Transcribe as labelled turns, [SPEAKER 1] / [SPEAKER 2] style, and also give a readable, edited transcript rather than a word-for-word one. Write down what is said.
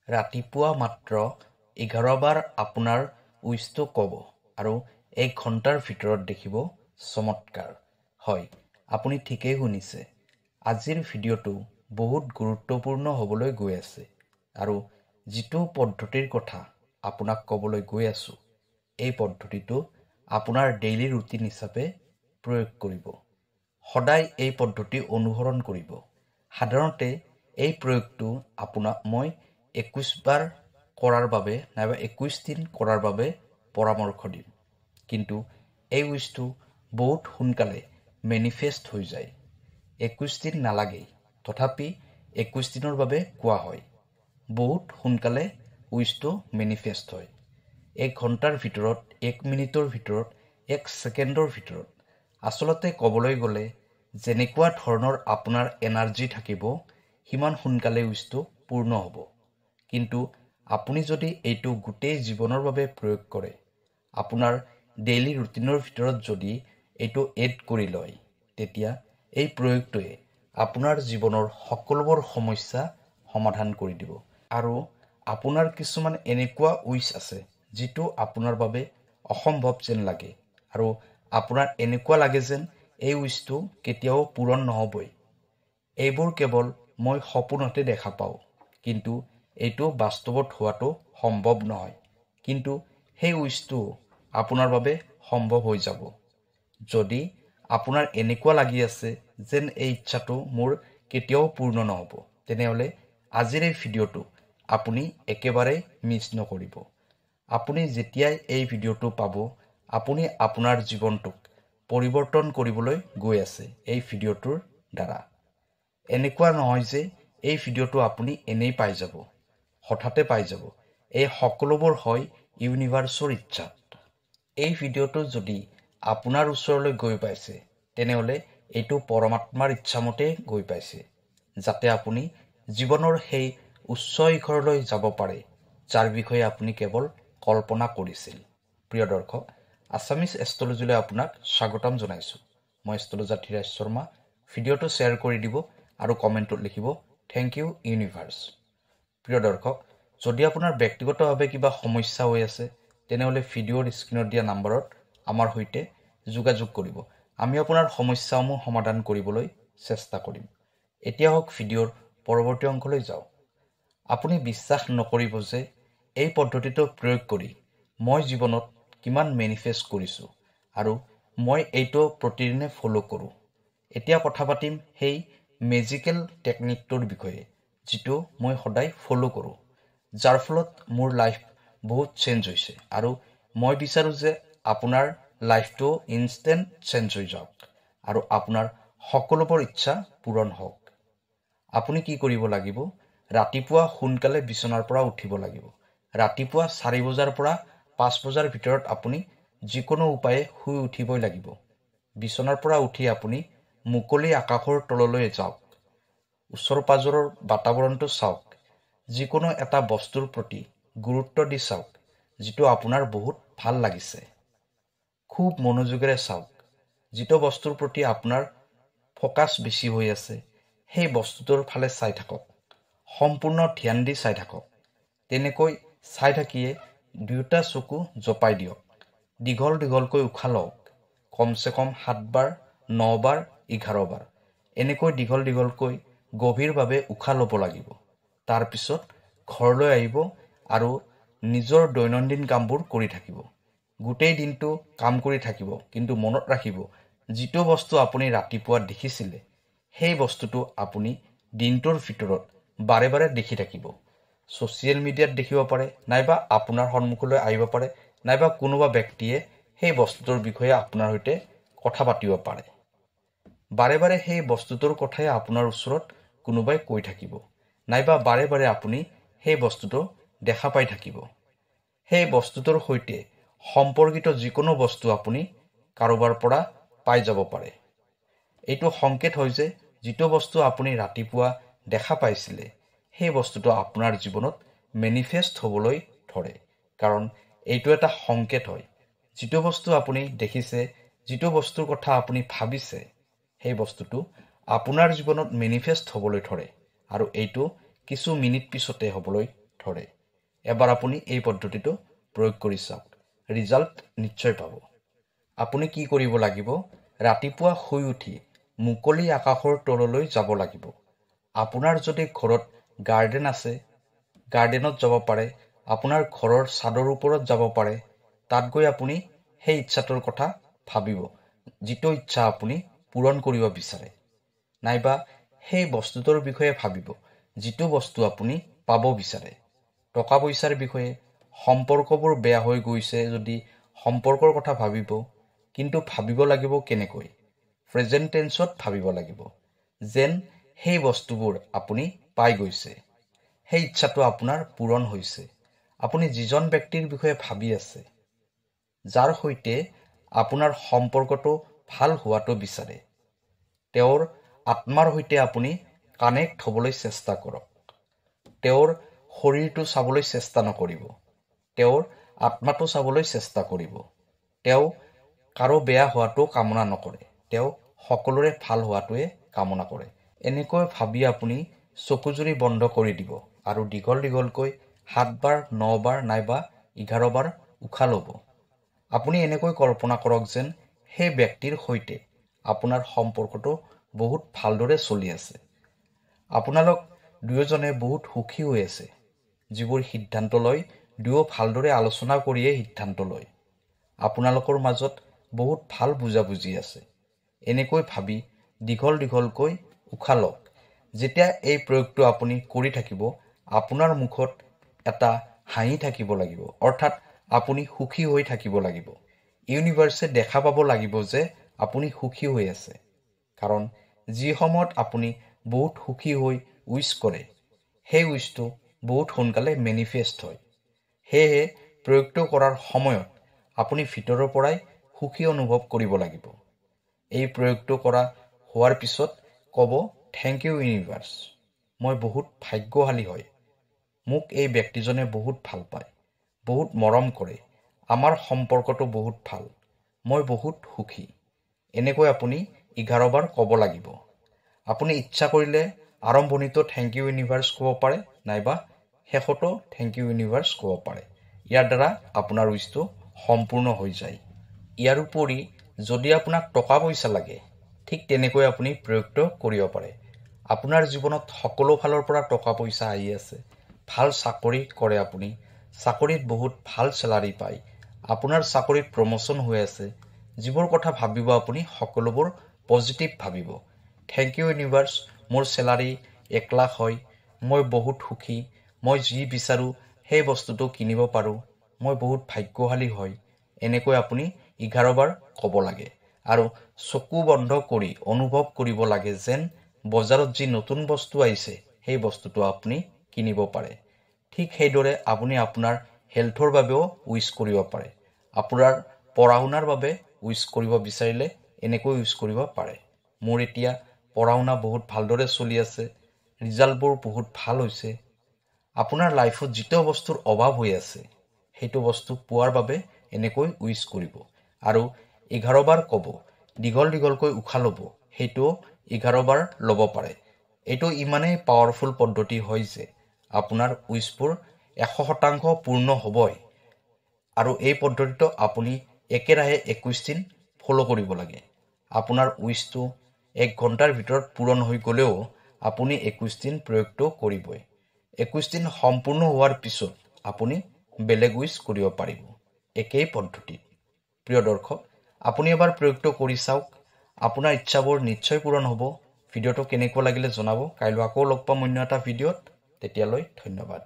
[SPEAKER 1] ৰাতিপুৱা মাত্ৰ 11 বাৰ আপোনাৰ উইচটো ক'ব আৰু 1 ঘণ্টাৰ ভিতৰত দেখিব চমৎকাৰ। হয়, আপুনি ঠিকেই শুনিছে। আজিৰ ভিডিঅ'টো বহুত গুৰুত্বপূৰ্ণ হ'বলৈ গৈ আছে আৰু যিটো পদ্ধতিৰ কথা আপোনাক ক'বলৈ গৈ আছোঁ, এই পদ্ধতিটো আপোনাৰ ডেইলি ৰুটিন হিচাপে প্ৰয়োগ কৰিব। সদায় এই পদ্ধতি অনুসৰণ কৰিব। সাধাৰণতে এই প্ৰয়োগটো আপোনাক মই 21 বাৰ কৰাৰ বাবে নাইবা 21 দিন কৰাৰ বাবে পৰামৰ্শ দিম। কিন্তু এই উইচটো বহুত সোনকালে মেনিফেষ্ট হৈ যায়। 21 দিন নালাগে, তথাপি 21 দিনৰ বাবে কোৱা হয়। বহুত সোনকালে উইচটো মেনিফেষ্ট হয়। 1 ঘণ্টাৰ ভিতৰত, 1 মিনিটৰ ভিতৰত, 1 ছেকেণ্ডৰ ভিতৰত। আচলতে ক'বলৈ গ'লে যেনেকুৱা ধৰণৰ আপোনাৰ এনাৰ্জি থাকিব, সিমান সোনকালে উইচটো পূৰ্ণ হ'ব। কিন্তু আপুনি যদি এইটো গোটেই জীৱনৰ বাবে প্ৰয়োগ কৰে, আপোনাৰ ডেইলি ৰুটিনৰ ভিতৰত যদি এইটো এড কৰি লয়, তেতিয়া এই প্ৰয়োগটোৱে আপোনাৰ জীৱনৰ সকলোবোৰ সমস্যা সমাধান কৰি দিব। আৰু আপোনাৰ কিছুমান এনেকুৱা উইচ আছে যিটো আপোনাৰ বাবে অসম্ভৱ যেন লাগে আৰু আপোনাৰ এনেকুৱা লাগে যেন এই উইচটো কেতিয়াও পূৰণ নহ'বই। এইবোৰ কেৱল মই সপোনতে দেখা পাওঁ, কিন্তু এইটো বাস্তৱত হোৱাটো সম্ভৱ নহয়। কিন্তু সেই উইচটো আপোনাৰ বাবে সম্ভৱ হৈ যাব। যদি আপোনাৰ এনেকুৱা লাগি আছে যেন এই ইচ্ছাটো মোৰ কেতিয়াও পূৰ্ণ নহ'ব, তেনেহ'লে আজিৰ এই ভিডিঅ'টো আপুনি একেবাৰে মিছ নকৰিব। আপুনি যেতিয়াই এই ভিডিঅ'টো পাব, আপুনি আপোনাৰ জীৱনটোক পৰিৱৰ্তন কৰিবলৈ গৈ আছে এই ভিডিঅ'টোৰ দ্বাৰা। এনেকুৱা নহয় যে এই ভিডিঅ'টো আপুনি এনেই পাই যাব, হঠাতে পাই যাব। এই সকলোবোৰ হয় ইউনিভাৰ্ছৰ ইচ্ছাত। এই ভিডিঅ'টো যদি আপোনাৰ ওচৰলৈ গৈ পাইছে, তেনেহ'লে এইটো পৰমাত্মাৰ ইচ্ছামতে গৈ পাইছে, যাতে আপুনি জীৱনৰ সেই উচ্চ শিখৰলৈ যাব পাৰে, যাৰ বিষয়ে আপুনি কেৱল কল্পনা কৰিছিল। প্ৰিয় দৰ্শক, আছামিজ এষ্ট্ৰলজীলৈ আপোনাক স্বাগতম জনাইছোঁ। মই এষ্ট্ৰলজাৰ ধীৰাজ শৰ্মা। ভিডিঅ'টো শ্বেয়াৰ কৰি দিব আৰু কমেণ্টত লিখিব থেংক ইউ ইউনিভাৰ্ছ। প্ৰিয় দৰ্শক, যদি আপোনাৰ ব্যক্তিগতভাৱে কিবা সমস্যা হৈ আছে, তেনেহ'লে ভিডিঅ'ৰ স্ক্ৰীণত দিয়া নম্বৰত আমাৰ সৈতে যোগাযোগ কৰিব। আমি আপোনাৰ সমস্যাসমূহ সমাধান কৰিবলৈ চেষ্টা কৰিম। এতিয়া হওক ভিডিঅ'ৰ পৰৱৰ্তী অংশলৈ যাওঁ। আপুনি বিশ্বাস নকৰিব যে এই পদ্ধতিটো প্ৰয়োগ কৰি মই জীৱনত কিমান মেনিফেষ্ট কৰিছোঁ আৰু মই এইটো প্ৰতিদিনে ফ'ল' কৰোঁ। এতিয়া কথা পাতিম সেই মেজিকেল টেকনিকটোৰ বিষয়ে, যিটো মই সদায় ফ'ল' কৰোঁ, যাৰ ফলত মোৰ লাইফ বহুত চেঞ্জ হৈছে আৰু মই বিচাৰোঁ যে আপোনাৰ লাইফটো ইনষ্টেণ্ট চেঞ্জ হৈ যাওক আৰু আপোনাৰ সকলোবোৰ ইচ্ছা পূৰণ হওক। আপুনি কি কৰিব লাগিব? ৰাতিপুৱা সোনকালে বিচনাৰ পৰা উঠিব লাগিব। ৰাতিপুৱা 4 বজাৰ পৰা 5 বজাৰ ভিতৰত আপুনি যিকোনো উপায়ে শুই উঠিবই লাগিব। বিচনাৰ পৰা উঠি আপুনি মুকলি আকাশৰ তললৈ যাওক। ওচৰ পাজৰৰ বাতাবৰণটো চাওক। যিকোনো এটা বস্তুৰ প্ৰতি গুৰুত্ব দি চাওক, যিটো আপোনাৰ বহুত ভাল লাগিছে। খুব মনোযোগেৰে চাওক। যিটো বস্তুৰ প্ৰতি আপোনাৰ ফ'কাছ বেছি হৈ আছে, সেই বস্তুটোৰ ফালে চাই থাকক। সম্পূৰ্ণ ধ্যান দি চাই থাকক। তেনেকৈ চাই থাকিয়ে দুয়োটা চকু জপাই দিয়ক। দীঘল দীঘলকৈ উশাহ লওক। কমচে কম 7 বাৰ, 9 বাৰ, 11 বাৰ। এনেকৈ দীঘল দীঘলকৈ গভীৰভাৱে উশাহ ল'ব লাগিব। তাৰপিছত ঘৰলৈ আহিব আৰু নিজৰ দৈনন্দিন কামবোৰ কৰি থাকিব। গোটেই দিনটো কাম কৰি থাকিব, কিন্তু মনত ৰাখিব, যিটো বস্তু আপুনি ৰাতিপুৱা দেখিছিলে, সেই বস্তুটো আপুনি দিনটোৰ ভিতৰত বাৰে বাৰে দেখি থাকিব। ছ'চিয়েল মিডিয়াত দেখিব পাৰে, নাইবা আপোনাৰ সন্মুখলৈ আহিব পাৰে, নাইবা কোনোবা ব্যক্তিয়ে সেই বস্তুটোৰ বিষয়ে আপোনাৰ সৈতে কথা পাতিব পাৰে। বাৰে বাৰে সেই বস্তুটোৰ কথাই আপোনাৰ ওচৰত কোনোবাই কৈ থাকিব, নাইবা বাৰে বাৰে আপুনি সেই বস্তুটো দেখা পাই থাকিব। সেই বস্তুটোৰ সৈতে সম্পৰ্কিত যিকোনো বস্তু আপুনি কাৰোবাৰ পৰা পাই যাব পাৰে। এইটো সংকেত হয় যে যিটো বস্তু আপুনি ৰাতিপুৱা দেখা পাইছিলে, সেই বস্তুটো আপোনাৰ জীৱনত মেনিফেষ্ট হ'বলৈ ধৰে। কাৰণ এইটো এটা সংকেত হয়। যিটো বস্তু আপুনি দেখিছে, যিটো বস্তুৰ কথা আপুনি ভাবিছে, সেই বস্তুটো আপোনাৰ জীৱনত মেনিফেষ্ট হ'বলৈ ধৰে আৰু এইটো কিছু মিনিট পিছতে হ'বলৈ ধৰে। এবাৰ আপুনি এই পদ্ধতিটো প্ৰয়োগ কৰি চাওক, ৰিজাল্ট নিশ্চয় পাব। আপুনি কি কৰিব লাগিব? ৰাতিপুৱা শুই উঠি মুকলি আকাশৰ তললৈ যাব লাগিব। আপোনাৰ যদি ঘৰত গাৰ্ডেন আছে, গাৰ্ডেনত যাব পাৰে। আপোনাৰ ঘৰৰ ছাদৰ ওপৰত যাব পাৰে। তাত গৈ আপুনি সেই ইচ্ছাটোৰ কথা ভাবিব, যিটো ইচ্ছা আপুনি পূৰণ কৰিব বিচাৰে। নাইবা সেই বস্তুটোৰ বিষয়ে ভাবিব, যিটো বস্তু আপুনি পাব বিচাৰে। টকা পইচাৰ বিষয়ে, সম্পৰ্কবোৰ বেয়া হৈ গৈছে যদি সম্পৰ্কৰ কথা ভাবিব। কিন্তু ভাবিব লাগিব কেনেকৈ? প্ৰেজেণ্ট টেন্সত ভাবিব লাগিব, যেন সেই বস্তুবোৰ আপুনি পাই গৈছে, সেই ইচ্ছাটো আপোনাৰ পূৰণ হৈছে। আপুনি যিজন ব্যক্তিৰ বিষয়ে ভাবি আছে, যাৰ সৈতে আপোনাৰ সম্পৰ্কটো ভাল হোৱাটো বিচাৰে, তেওঁৰ আত্মাৰ সৈতে আপুনি কানেক্ট হ'বলৈ চেষ্টা কৰক। তেওঁৰ শৰীৰটো চাবলৈ চেষ্টা নকৰিব, তেওঁৰ আত্মাটো চাবলৈ চেষ্টা কৰিব। তেওঁ কাৰো বেয়া হোৱাটো কামনা নকৰে, তেওঁ সকলোৰে ভাল হোৱাটোৱে কামনা কৰে। এনেকৈ ভাবি আপুনি চকুজুৰি বন্ধ কৰি দিব আৰু দীঘল দীঘলকৈ 7 বাৰ, 9 বাৰ নাইবা 11 বাৰ উশাহ ল'ব। আপুনি এনেকৈ কল্পনা কৰক যেন সেই ব্যক্তিৰ সৈতে আপোনাৰ সম্পৰ্কটো বহুত ভালদৰে চলি আছে। আপোনালোক দুয়োজনে বহুত সুখী হৈ আছে। যিবোৰ সিদ্ধান্ত লয়, দুয়ো ভালদৰে আলোচনা কৰিয়ে সিদ্ধান্ত লয়। আপোনালোকৰ মাজত বহুত ভাল বুজাবুজি আছে। এনেকৈ ভাবি দীঘল দীঘলকৈ উশাহ লওক। যেতিয়া এই প্ৰয়োগটো আপুনি কৰি থাকিব, আপোনাৰ মুখত এটা হাঁহি থাকিব লাগিব, অৰ্থাৎ আপুনি সুখী হৈ থাকিব লাগিব। ইউনিভাৰ্ছে দেখা পাব লাগিব যে আপুনি সুখী হৈ আছে। কাৰণ যি সময়ত আপুনি বহুত সুখী হৈ উইচ কৰে, সেই উইচটো বহুত সোনকালে মেনিফেষ্ট হয়। সেয়েহে প্ৰয়োগটো কৰাৰ সময়ত আপুনি ভিতৰৰ পৰাই সুখী অনুভৱ কৰিব লাগিব। এই প্ৰয়োগটো কৰা হোৱাৰ পিছত ক'ব, থেংক ইউ ইউনিভাৰ্ছ, মই বহুত ভাগ্যশালী হয়। মোক এই ব্যক্তিজনে বহুত ভাল পায়, বহুত মৰম কৰে। আমাৰ সম্পৰ্কটো বহুত ভাল, মই বহুত সুখী। এনেকৈ আপুনি 11 বাৰ ক'ব লাগিব। আপুনি ইচ্ছা কৰিলে আৰম্ভণিতো থেংক ইউ ইউনিভাৰ্ছ ক'ব পাৰে, নাইবা শেষতো থেংক ইউ ইউনিভাৰ্ছ ক'ব পাৰে। ইয়াৰ দ্বাৰা আপোনাৰ উইচটো সম্পূৰ্ণ হৈ যায়। ইয়াৰ উপৰি যদি আপোনাক টকা পইচা লাগে, ঠিক তেনেকৈ আপুনি প্ৰয়োগটো কৰিব পাৰে। আপোনাৰ জীৱনত সকলো ফালৰ পৰা টকা পইচা আহি আছে। ভাল চাকৰি কৰে আপুনি, চাকৰিত বহুত ভাল চেলাৰী পায়, আপোনাৰ চাকৰিত প্ৰমোশ্যন হৈ আছে। যিবোৰ কথা ভাবিব আপুনি সকলোবোৰ পজিটিভ ভাবিব। থেংক ইউ ইউনিভাৰ্ছ, মোৰ চেলাৰী 1 লাখ হয়, মই বহুত সুখী, মই যি বিচাৰোঁ সেই বস্তুটো কিনিব পাৰোঁ, মই বহুত ভাগ্যশালী হয়। এনেকৈ আপুনি 11 বাৰ ক'ব লাগে আৰু চকু বন্ধ কৰি অনুভৱ কৰিব লাগে যেন বজাৰত যি নতুন বস্তু আহিছে সেই বস্তুটো আপুনি কিনিব পাৰে। ঠিক সেইদৰে আপুনি আপোনাৰ হেল্থৰ বাবেও উইচ কৰিব পাৰে। আপোনাৰ পঢ়া শুনাৰ বাবে উইচ কৰিব বিচাৰিলে এনেকৈ উইচ কৰিব পাৰে। মোৰ এতিয়া পঢ়া শুনা বহুত ভালদৰে চলি আছে, ৰিজাল্টবোৰ বহুত ভাল হৈছে। আপোনাৰ লাইফত যিটো বস্তুৰ অভাৱ হৈ আছে, সেইটো বস্তু পোৱাৰ বাবে এনেকৈ উইচ কৰিব আৰু 11 বাৰ ক'ব। দীঘল দীঘলকৈ উশাহ ল'ব, সেইটো 11 বাৰ ল'ব পাৰে। এইটো ইমানেই পাৱাৰফুল পদ্ধতি হয় যে আপোনাৰ উইচবোৰ 100% পূৰ্ণ হ'বই। আৰু এই পদ্ধতিটো আপুনি একেৰাহে 21 দিন ফ'ল' কৰিব লাগে। আপোনাৰ উইচটো 1 ঘণ্টাৰ ভিতৰত পূৰণ হৈ গ'লেও আপুনি 21 দিন প্ৰয়োগটো কৰিবই। 21 দিন সম্পূৰ্ণ হোৱাৰ পিছত আপুনি বেলেগ উইচ কৰিব পাৰিব একেই পদ্ধতিত। প্ৰিয় দৰ্শক, আপুনি এবাৰ প্ৰয়োগটো কৰি চাওক, আপোনাৰ ইচ্ছাবোৰ নিশ্চয় পূৰণ হ'ব। ভিডিঅ'টো কেনেকুৱা লাগিলে জনাব। কাইলৈ আকৌ লগ পাম অন্য এটা ভিডিঅ'ত। তেতিয়ালৈ ধন্যবাদ।